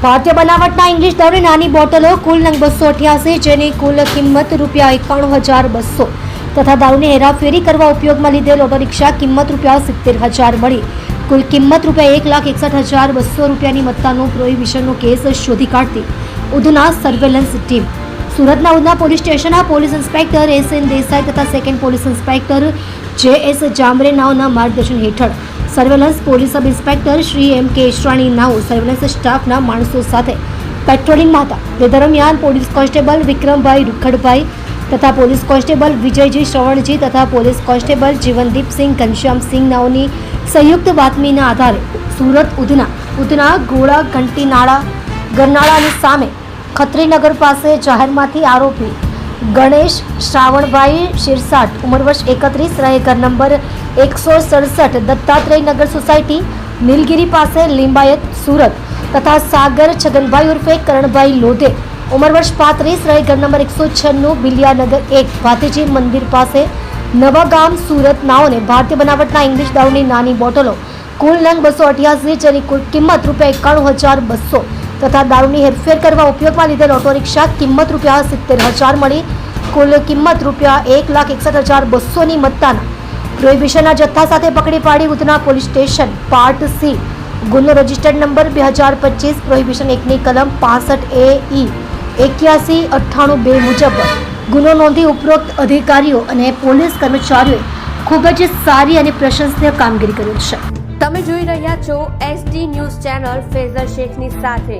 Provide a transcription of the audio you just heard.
ભારતીય બનાવટના ઇંગ્લિશ દારૂની નાની બોટલો કુલ નંગ 288, જેની કુલ કિંમત ₹91,200 તથા દારૂની હેરાફેરી કરવા ઉપયોગમાં લીધેલ ઓટો રિક્ષા કિંમત ₹70,000 મળી કુલ કિંમત ₹1,61,200ની મત્તાનો પ્રોહિબિશનનો કેસ શોધી કાઢતી ઉધના સર્વેલન્સ ટીમ સુરતના ઉધના પોલીસ સ્ટેશનના પોલીસ ઇન્સ્પેક્ટર એસ.એન. દેસાઈ તથા second police inspector J S. Jamre નાઓના માર્ગદર્શન હેઠળ surveillance police sub inspector Shri M.K. Ishrani નાઓ સર્વેલન્સ સ્ટાફના માણસો સાથે પેટ્રોલિંગમાં હતા. તે દરમિયાન પોલીસ કોન્સ્ટેબલ વિક્રમભાઈ રૂખડભાઈ તથા પોલીસ કોન્સ્ટેબલ વિજયજી શ્રવણજી તથા પોલીસ કોન્સ્ટેબલ જીવનદીપસિંહ ઘનશ્યામસિંહ નાઓની સંયુક્ત બાતમીના આધારે સુરત ઉધના ગોળા ઘંટીનાળા ગરનાળાની સામે ખત્રીનગર પાસે જાહેરમાંથી આરોપી ગણેશ શ્રાવણભાઈ શિરસાટ ઉંમર વર્ષ 31 રહે ઘર નંબર 167 દત્તાત્રેયનગર સોસાયટી નીલગિરી પાસે લિંબાયત સુરત તથા સાગર છગનભાઈ ઉર્ફે કરણભાઈ લોધે ઉંમર વર્ષ 35 રહે ઘર નંબર 196 બિલિયાનગર 1 ભાતીજી મંદિર પાસે નવાગામ સુરત નાઓને ભારતીય બનાવટના ઇંગ્લિશ દારૂની નાની બોટલો કુલ નંગ 288, જેની કુલ કિંમત ₹91,200 તથા દારૂની હેરફેર કરવા ઉપયોગમાં લીધેલ ઓટો રિક્ષા કિંમત ₹70,000 મળી કુલ કિંમત ₹1,61,200ની મત્તાના પ્રોહિબિશનના જથ્થા સાથે પકડી પાડી Udhna police station part C ગુનો રજિસ્ટર્ડ નંબર 2025 પ્રોહિબિશન 1ની કલમ 65 AE 8198 મુજબ ગુનો નોંધી ઉપરોક્ત અધિકારીઓ અને પોલીસ કર્મચારીઓએ ખૂબ જ સારી અને પ્રશંસનીય કામગીરી કરી છે. તમે જોઈ રહ્યા છો SD ન્યૂઝ ચેનલ ફેઝર શેખની સાથે.